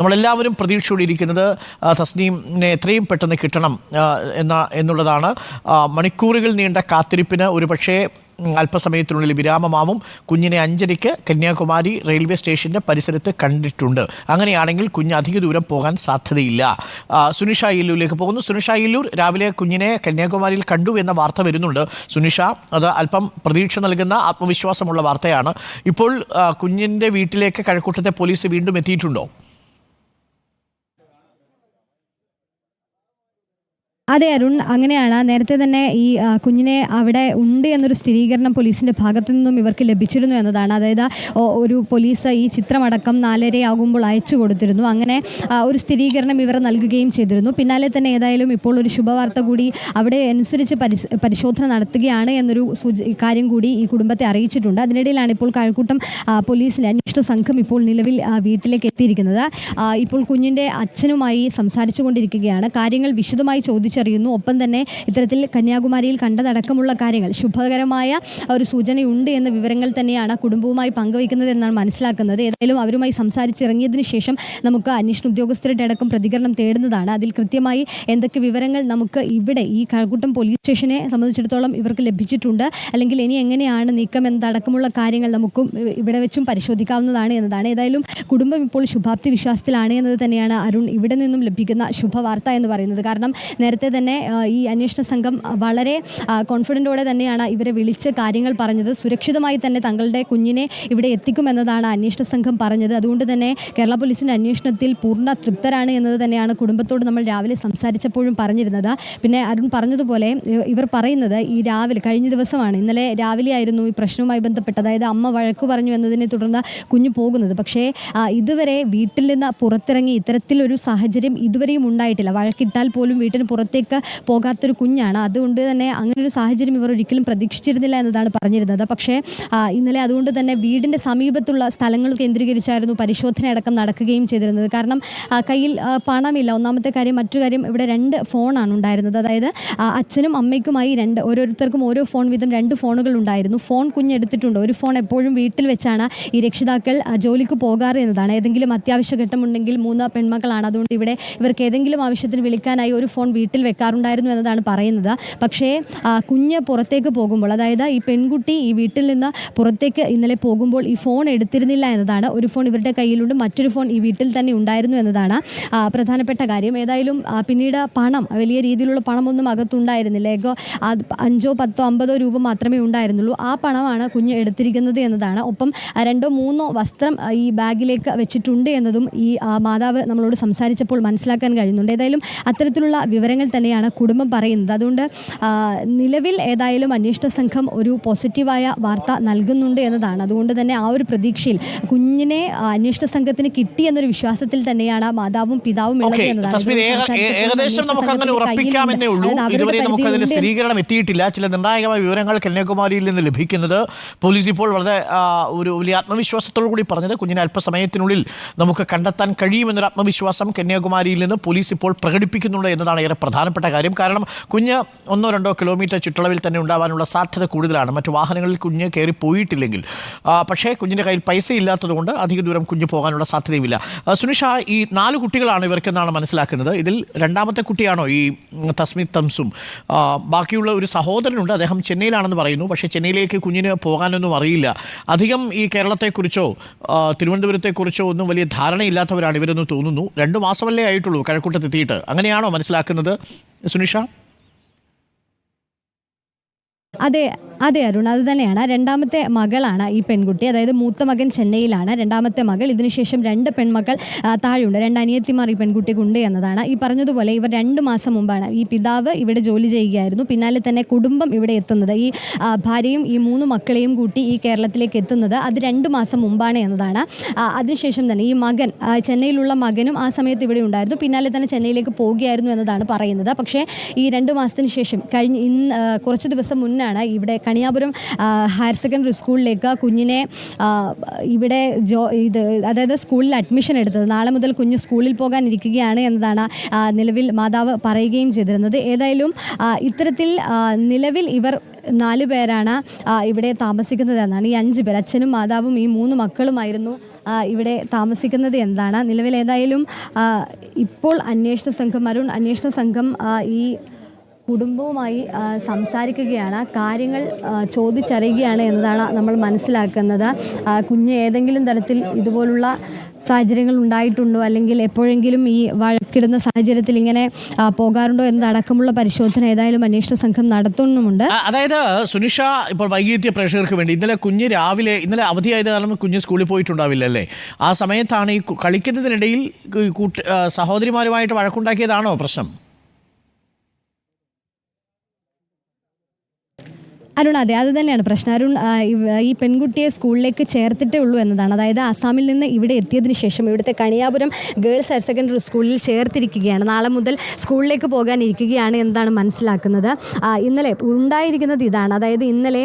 നമ്മളെല്ലാവരും പ്രതീക്ഷയോടെ ഇരിക്കുന്നത് തസ്നീമിനെ എത്രയും പെട്ടെന്ന് കിട്ടണം എന്നുള്ളതാണ്. മണിക്കൂറുകൾ നീണ്ട കാത്തിരിപ്പിന് ഒരുപക്ഷേ അല്പസമയത്തിനുള്ളിൽ വിരാമമാവും. കുഞ്ഞിനെ 5:30 കന്യാകുമാരി റെയിൽവേ സ്റ്റേഷൻ്റെ പരിസരത്ത് കണ്ടിട്ടുണ്ട്. അങ്ങനെയാണെങ്കിൽ കുഞ്ഞ് അധിക ദൂരം പോകാൻ സാധ്യതയില്ല. സുനിഷ ഇല്ലൂരിലേക്ക് പോകുന്നു. സുനിഷ ഇല്ലൂർ, രാവിലെ കുഞ്ഞിനെ കന്യാകുമാരിയിൽ കണ്ടു എന്ന വാർത്ത വരുന്നുണ്ട്. സുനിഷ, അത് അല്പം പ്രതീക്ഷ നൽകുന്ന ആത്മവിശ്വാസമുള്ള വാർത്തയാണ്. ഇപ്പോൾ കുഞ്ഞിൻ്റെ വീട്ടിലേക്ക് കഴക്കൂട്ടത്തെ പോലീസ് വീണ്ടും എത്തിയിട്ടുണ്ടോ? അതെ അരുൺ, അങ്ങനെയാണ്. നേരത്തെ തന്നെ ഈ കുഞ്ഞിനെ അവിടെ ഉണ്ട് എന്നൊരു സ്ഥിരീകരണം പോലീസിൻ്റെ ഭാഗത്തു നിന്നും ഇവർക്ക് ലഭിച്ചിരുന്നു എന്നതാണ്. അതായത് ഒരു പോലീസ് ഈ ചിത്രമടക്കം 4:30 ആകുമ്പോൾ അയച്ചു കൊടുത്തിരുന്നു. അങ്ങനെ ഒരു സ്ഥിരീകരണം ഇവർ നൽകുകയും ചെയ്തിരുന്നു. പിന്നാലെ തന്നെ ഏതായാലും ഇപ്പോൾ ഒരു ശുഭവാർത്ത കൂടി അവിടെ അനുസരിച്ച് പരിശോധന നടത്തുകയാണ് എന്നൊരു കാര്യം കൂടി ഈ കുടുംബത്തെ അറിയിച്ചിട്ടുണ്ട്. അതിനിടയിലാണ് ഇപ്പോൾ കഴക്കൂട്ടം പോലീസിൻ്റെ അന്വേഷണ സംഘം ഇപ്പോൾ നിലവിൽ വീട്ടിലേക്ക് എത്തിയിരിക്കുന്നത്. ഇപ്പോൾ കുഞ്ഞിൻ്റെ അച്ഛനുമായി സംസാരിച്ചു കൊണ്ടിരിക്കുകയാണ്. കാര്യങ്ങൾ വിശദമായി ചോദിച്ചറിയുന്നു. ഒപ്പം തന്നെ ഇത്തരത്തിൽ കന്യാകുമാരിയിൽ കണ്ടതടക്കമുള്ള കാര്യങ്ങൾ ശുഭകരമായ ഒരു സൂചനയുണ്ട് എന്ന വിവരങ്ങൾ തന്നെയാണ് കുടുംബവുമായി പങ്കുവയ്ക്കുന്നത് എന്നാണ് മനസ്സിലാക്കുന്നത്. ഏതായാലും അവരുമായി സംസാരിച്ചിറങ്ങിയതിനു ശേഷം നമുക്ക് അന്വേഷണ ഉദ്യോഗസ്ഥരുടെ അടക്കം പ്രതികരണം തേടുന്നതാണ്. അതിൽ കൃത്യമായി എന്തൊക്കെ വിവരങ്ങൾ നമുക്ക് ഇവിടെ ഈ കഴക്കൂട്ടം പോലീസ് സ്റ്റേഷനെ സംബന്ധിച്ചിടത്തോളം ഇവർക്ക് ലഭിച്ചിട്ടുണ്ട്, അല്ലെങ്കിൽ ഇനി എങ്ങനെയാണ് നീക്കം എന്നതടക്കമുള്ള കാര്യങ്ങൾ നമുക്കും ഇവിടെ വെച്ചും പരിശോധിക്കാവുന്നതാണ് എന്നതാണ്. ഏതായാലും കുടുംബം ഇപ്പോൾ ശുഭാപ്തി വിശ്വാസത്തിലാണ് എന്നത് തന്നെയാണ് അരുൺ ഇവിടെ നിന്നും ലഭിക്കുന്ന ശുഭവാർത്ത എന്ന് പറയുന്നത്. കാരണം നേരത്തെ തന്നെ ഈ അന്വേഷണ സംഘം വളരെ കോൺഫിഡൻറ്റോടെ തന്നെയാണ് ഇവരെ വിളിച്ച് കാര്യങ്ങൾ പറഞ്ഞത്. സുരക്ഷിതമായി തന്നെ തങ്ങളുടെ കുഞ്ഞിനെ ഇവിടെ എത്തിക്കുമെന്നതാണ് അന്വേഷണ സംഘം പറഞ്ഞത്. അതുകൊണ്ട് തന്നെ കേരള പോലീസിൻ്റെ അന്വേഷണത്തിൽ പൂർണ്ണ തൃപ്തരാണ് എന്നത് തന്നെയാണ് കുടുംബത്തോട് നമ്മൾ രാവിലെ സംസാരിച്ചപ്പോഴും പറഞ്ഞിരുന്നത്. പിന്നെ അരുൺ പറഞ്ഞതുപോലെ ഇവർ പറയുന്നത് ഈ രാവിലെ കഴിഞ്ഞ ദിവസമാണ്, ഇന്നലെ രാവിലെ ആയിരുന്നു ഈ പ്രശ്നവുമായി ബന്ധപ്പെട്ട്, അതായത് അമ്മ വഴക്ക് പറഞ്ഞു എന്നതിനെ തുടർന്ന് കുഞ്ഞ് പോകുന്നത്. പക്ഷേ ഇതുവരെ വീട്ടിൽ നിന്ന് പുറത്തിറങ്ങി ഇത്തരത്തിലൊരു സാഹചര്യം ഇതുവരെയും ഉണ്ടായിട്ടില്ല. വഴക്കിട്ടാൽ പോലും വീട്ടിന് പുറത്തേക്ക് പോകാത്തൊരു കുഞ്ഞാണ്. അതുകൊണ്ട് തന്നെ അങ്ങനൊരു സാഹചര്യം ഇവർ ഒരിക്കലും പ്രതീക്ഷിച്ചിരുന്നില്ല എന്നതാണ് പറഞ്ഞിരുന്നത്. പക്ഷേ ഇന്നലെ അതുകൊണ്ട് തന്നെ വീടിൻ്റെ സമീപത്തുള്ള സ്ഥലങ്ങൾ കേന്ദ്രീകരിച്ചായിരുന്നു പരിശോധന അടക്കം നടക്കുകയും ചെയ്തിരുന്നത്. കാരണം കയ്യിൽ പണമില്ല, ഒന്നാമത്തെ കാര്യം. മറ്റൊരു കാര്യം, ഇവിടെ 2 ഫോണാണ് ഉണ്ടായിരുന്നത്. അതായത് അച്ഛനും അമ്മയ്ക്കുമായി ഓരോരുത്തർക്കും ഓരോ ഫോൺ വീതം 2 ഫോണുകൾ ഉണ്ടായിരുന്നു. ഫോൺ കുഞ്ഞെടുത്തിട്ടുണ്ട്. ഒരു ഫോൺ എപ്പോഴും വീട്ടിൽ വെച്ചാണ് ഈ രക്ഷിതാക്കൾ ജോലിക്ക് പോകാറ് എന്നതാണ്. ഏതെങ്കിലും അത്യാവശ്യ ഘട്ടമുണ്ടെങ്കിൽ 3 പെൺമക്കളാണ്. അതുകൊണ്ട് ഇവിടെ ഇവർക്ക് ഏതെങ്കിലും ആവശ്യത്തിന് വിളിക്കാനായി ഒരു ഫോൺ വീട്ടിൽ വെക്കാറുണ്ടായിരുന്നു എന്നതാണ് പറയുന്നത്. പക്ഷേ കുഞ്ഞ് പുറത്തേക്ക് പോകുമ്പോൾ, അതായത് ഈ പെൺകുട്ടി ഈ വീട്ടിൽ നിന്ന് പുറത്തേക്ക് ഇന്നലെ പോകുമ്പോൾ ഈ ഫോൺ എടുത്തിരുന്നില്ല എന്നതാണ്. ഒരു ഫോൺ ഇവരുടെ കയ്യിലുണ്ട്, മറ്റൊരു ഫോൺ ഈ വീട്ടിൽ തന്നെ ഉണ്ടായിരുന്നു എന്നതാണ് പ്രധാനപ്പെട്ട കാര്യം. ഏതായാലും പിന്നീട് പണം, വലിയ രീതിയിലുള്ള പണമൊന്നും അകത്തുണ്ടായിരുന്നില്ല. 5, 10, 50 രൂപ മാത്രമേ ഉണ്ടായിരുന്നുള്ളൂ. ആ പണമാണ് കുഞ്ഞ് എടുത്തിരിക്കുന്നത് എന്നതാണ്. ഒപ്പം 2, 3 വസ്ത്രം ഈ ബാഗിലേക്ക് വെച്ചിട്ടുണ്ട് എന്നതും ഈ മാതാവ് നമ്മളോട് സംസാരിച്ചപ്പോൾ മനസ്സിലാക്കാൻ കഴിയുന്നുണ്ട്. ഏതായാലും അത്തരത്തിലുള്ള വിവരങ്ങൾ തന്നെയാണ് കുടുംബം പറയുന്നത്. അതുകൊണ്ട് നിലവിൽ ഏതായാലും അന്വേഷണ സംഘം ഒരു പോസിറ്റീവായ വാർത്ത നൽകുന്നുണ്ട് എന്നതാണ്. അതുകൊണ്ട് തന്നെ ആ ഒരു പ്രതീക്ഷയിൽ കുഞ്ഞിനെ അന്വേഷണ സംഘത്തിന് കിട്ടി എന്നൊരു വിശ്വാസത്തിൽ തന്നെയാണ് മാതാവും പിതാവും ഉള്ളത് എന്നതാണ്. ഏകദേശം നമുക്ക് അങ്ങനെ ഉറപ്പിക്കാമെന്നേ ഉള്ളൂ. ഇതുവരെ നമുക്ക് അതിന്റെ സ്ഥിരീകരണം എത്തിയിട്ടില്ല. ചില നിർണായകമായ വിവരങ്ങൾ കന്യാകുമാരിയിൽ നിന്ന് ലഭിക്കുന്നത് പോലീസ് ഇപ്പോൾ വളരെ ഒരു വലിയ ആത്മവിശ്വാസത്തോടു കൂടി പറഞ്ഞത് കുഞ്ഞിനെ അല്പസമയത്തിനുള്ളിൽ നമുക്ക് കണ്ടെത്താൻ കഴിയുമെന്നൊരു ആത്മവിശ്വാസം കന്യാകുമാരിയിൽ നിന്ന് പോലീസ് ഇപ്പോൾ പ്രകടിപ്പിക്കുന്നുണ്ട് എന്നതാണ് ഏറെ പ്രധാനപ്പെട്ട കാര്യം. കാരണം കുഞ്ഞ് 1-2 കിലോമീറ്റർ ചുറ്റളവിൽ തന്നെ ഉണ്ടാവാനുള്ള സാധ്യത കൂടുതലാണ്, മറ്റു വാഹനങ്ങളിൽ കുഞ്ഞ് കയറി പോയിട്ടില്ലെങ്കിൽ. പക്ഷേ കുഞ്ഞിൻ്റെ കയ്യിൽ പൈസ ഇല്ലാത്തതുകൊണ്ട് അധിക ദൂരം കുഞ്ഞ് പോകാനുള്ള സാധ്യതയുമില്ല. സുനിഷ, ഈ 4 കുട്ടികളാണ് ഇവർക്കെന്നാണ് മനസ്സിലാക്കുന്നത്. ഇതിൽ രണ്ടാമത്തെ കുട്ടിയാണോ ഈ തസ്മീത് തംസും? ബാക്കിയുള്ള ഒരു സഹോദരനുണ്ട്, അദ്ദേഹം ചെന്നൈയിലാണെന്ന് പറയുന്നു. പക്ഷേ ചെന്നൈയിലേക്ക് കുഞ്ഞിന് പോകാനൊന്നും അറിയില്ല. അധികം ഈ കേരളത്തെക്കുറിച്ചോ തിരുവനന്തപുരത്തെക്കുറിച്ചോ ഒന്നും വലിയ ധാരണയില്ലാത്തവരാണ് ഇവരെന്ന് തോന്നുന്നു. 2 മാസമല്ലേ ആയിട്ടുള്ളൂ കഴക്കൂട്ടത്തെത്തിയിട്ട്. അങ്ങനെയാണോ മനസ്സിലാക്കുന്നത് സുനിഷ? അതെ അരുൺ, അത് തന്നെയാണ്. രണ്ടാമത്തെ മകളാണ് ഈ പെൺകുട്ടി. അതായത് മൂത്ത മകൻ ചെന്നൈയിലാണ്, രണ്ടാമത്തെ മകൾ. ഇതിനുശേഷം 2 പെൺമക്കൾ താഴെയുണ്ട്. 2 അനിയത്തിമാർ ഈ പെൺകുട്ടിക്കുണ്ട് എന്നതാണ്. ഈ പറഞ്ഞതുപോലെ ഇവർ 2 മാസം മുമ്പാണ് ഈ പിതാവ് ഇവിടെ ജോലി ചെയ്യുകയായിരുന്നു. പിന്നാലെ തന്നെ കുടുംബം ഇവിടെ എത്തുന്നത്, ഈ ഭാര്യയും ഈ 3 മക്കളെയും കൂട്ടി ഈ കേരളത്തിലേക്ക് എത്തുന്നത് അത് 2 മാസം മുമ്പാണ് എന്നതാണ്. അതിനുശേഷം തന്നെ ഈ മകൻ, ചെന്നൈയിലുള്ള മകനും ആ സമയത്ത് ഇവിടെ ഉണ്ടായിരുന്നു. പിന്നാലെ തന്നെ ചെന്നൈയിലേക്ക് പോവുകയായിരുന്നു എന്നതാണ് പറയുന്നത്. പക്ഷേ ഈ 2 മാസത്തിന് ശേഷം കുറച്ച് ദിവസം മുന്നാണ് ഇവിടെ കണിയാപുരം ഹയർ സെക്കൻഡറി സ്കൂളിലേക്ക് കുഞ്ഞിനെ ഇവിടെ അതായത് സ്കൂളിൽ അഡ്മിഷൻ എടുത്തത്. നാളെ മുതൽ കുഞ്ഞ് സ്കൂളിൽ പോകാനിരിക്കുകയാണ് എന്നതാണ് നിലവിൽ മാതാവ് പറയുകയും ചെയ്തിരുന്നത്. ഏതായാലും ഇത്തരത്തിൽ നിലവിൽ ഇവർ 4 പേരാണ് ഇവിടെ താമസിക്കുന്നത് എന്നാണ്. ഈ 5 പേർ, അച്ഛനും മാതാവും ഈ 3 മക്കളുമായിരുന്നു ഇവിടെ താമസിക്കുന്നത് എന്നാണ്. നിലവിൽ ഏതായാലും ഇപ്പോൾ അന്വേഷണ സംഘം ഈ കുടുംബവുമായി സംസാരിക്കുകയാണ്, കാര്യങ്ങൾ ചോദിച്ചറിയുകയാണ് എന്നതാണ് നമ്മൾ മനസ്സിലാക്കുന്നത്. കുഞ്ഞ് ഏതെങ്കിലും തരത്തിൽ ഇതുപോലുള്ള സാഹചര്യങ്ങൾ ഉണ്ടായിട്ടുണ്ടോ, അല്ലെങ്കിൽ എപ്പോഴെങ്കിലും ഈ വഴക്കിടുന്ന സാഹചര്യത്തിൽ ഇങ്ങനെ പോകാറുണ്ടോ എന്നതടക്കമുള്ള പരിശോധന ഏതായാലും അന്വേഷണ സംഘം നടത്തുന്നുമുണ്ട്. അതായത് സുനിഷ, ഇപ്പോൾ വൈകിയെത്തിയ പ്രേക്ഷകർക്ക് വേണ്ടി, ഇന്നലെ അവധിയായത് കാരണം കുഞ്ഞ് സ്കൂളിൽ പോയിട്ടുണ്ടാവില്ല അല്ലേ? ആ സമയത്താണ് ഈ കളിക്കുന്നതിനിടയിൽ സഹോദരിമാരുമായിട്ട് വഴക്കുണ്ടാക്കിയതാണോ പ്രശ്നം? അരുൺ, അതെ, അത് തന്നെയാണ് പ്രശ്നം. അരുൺ, ഈ പെൺകുട്ടിയെ സ്കൂളിലേക്ക് ചേർത്തിട്ടേ ഉള്ളൂ എന്നതാണ്. അതായത് അസാമിൽ നിന്ന് ഇവിടെ എത്തിയതിന് ശേഷം ഇവിടുത്തെ കണിയാപുരം ഗേൾസ് ഹയർ സെക്കൻഡറി സ്കൂളിൽ ചേർത്തിരിക്കുകയാണ്. നാളെ മുതൽ സ്കൂളിലേക്ക് പോകാനിരിക്കുകയാണ് എന്നതാണ് മനസ്സിലാക്കുന്നത്. ഇന്നലെ ഉണ്ടായിരിക്കുന്നത് ഇതാണ്. അതായത് ഇന്നലെ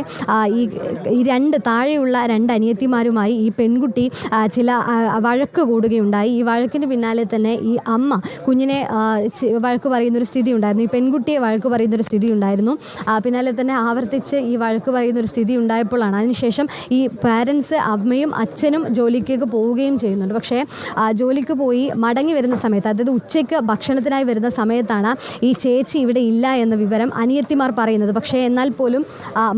ഈ താഴെയുള്ള 2 അനിയത്തിമാരുമായി ഈ പെൺകുട്ടി ചില വഴക്ക് കൂടുകയുണ്ടായി. ഈ വഴക്കിന് പിന്നാലെ തന്നെ ഈ അമ്മ കുഞ്ഞിനെ വഴക്ക് പറയുന്നൊരു സ്ഥിതി ഉണ്ടായിരുന്നു, ഈ പെൺകുട്ടിയെ വഴക്ക് പറയുന്നൊരു സ്ഥിതി ഉണ്ടായിരുന്നു. പിന്നാലെ തന്നെ ആവർത്തിച്ച് ഈ വഴക്ക് പറയുന്നൊരു സ്ഥിതി ഉണ്ടായപ്പോഴാണ്, അതിനുശേഷം ഈ പാരൻസ്, അമ്മയും അച്ഛനും ജോലിക്കേക്ക് പോവുകയും ചെയ്യുന്നുണ്ട്. പക്ഷേ ജോലിക്ക് പോയി മടങ്ങി വരുന്ന സമയത്ത്, അതായത് ഉച്ചയ്ക്ക് ഭക്ഷണത്തിനായി വരുന്ന സമയത്താണ് ഈ ചേച്ചി ഇവിടെ ഇല്ല എന്ന വിവരം അനിയത്തിമാർ പറയുന്നത്. പക്ഷേ എന്നാൽ പോലും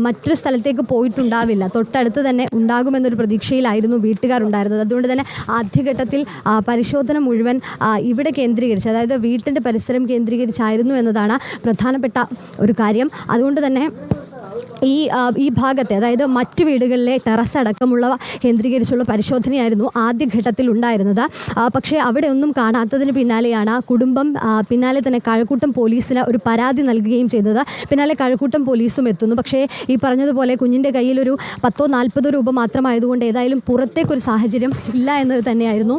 മറ്റൊരു സ്ഥലത്തേക്ക് പോയിട്ടുണ്ടാവില്ല, തൊട്ടടുത്ത് തന്നെ ഉണ്ടാകുമെന്നൊരു പ്രതീക്ഷയിലായിരുന്നു വീട്ടുകാരുണ്ടായിരുന്നത്. അതുകൊണ്ട് തന്നെ ആദ്യഘട്ടത്തിൽ പരിശോധന മുഴുവൻ ഇവിടെ കേന്ദ്രീകരിച്ച്, അതായത് വീട്ടിൻ്റെ പരിസരം കേന്ദ്രീകരിച്ചായിരുന്നു എന്നതാണ് പ്രധാനപ്പെട്ട ഒരു കാര്യം. അതുകൊണ്ട് തന്നെ ഈ ഭാഗത്തെ, അതായത് മറ്റു വീടുകളിലെ ടെറസ് അടക്കമുള്ളവ കേന്ദ്രീകരിച്ചുള്ള പരിശോധനയായിരുന്നു ആദ്യഘട്ടത്തിൽ ഉണ്ടായിരുന്നത്. പക്ഷേ അവിടെ ഒന്നും കാണാത്തതിന് പിന്നാലെയാണ് കുടുംബം പിന്നാലെ തന്നെ കഴക്കൂട്ടം പോലീസിന് ഒരു പരാതി നൽകുകയും ചെയ്തത്. പിന്നാലെ കഴക്കൂട്ടം പോലീസും എത്തുന്നു. പക്ഷേ ഈ പറഞ്ഞതുപോലെ കുഞ്ഞിൻ്റെ കയ്യിലൊരു 10-40 രൂപ മാത്രമായതുകൊണ്ട് ഏതായാലും പുറത്തേക്കൊരു സാഹചര്യം ഇല്ല എന്നത് തന്നെയായിരുന്നു.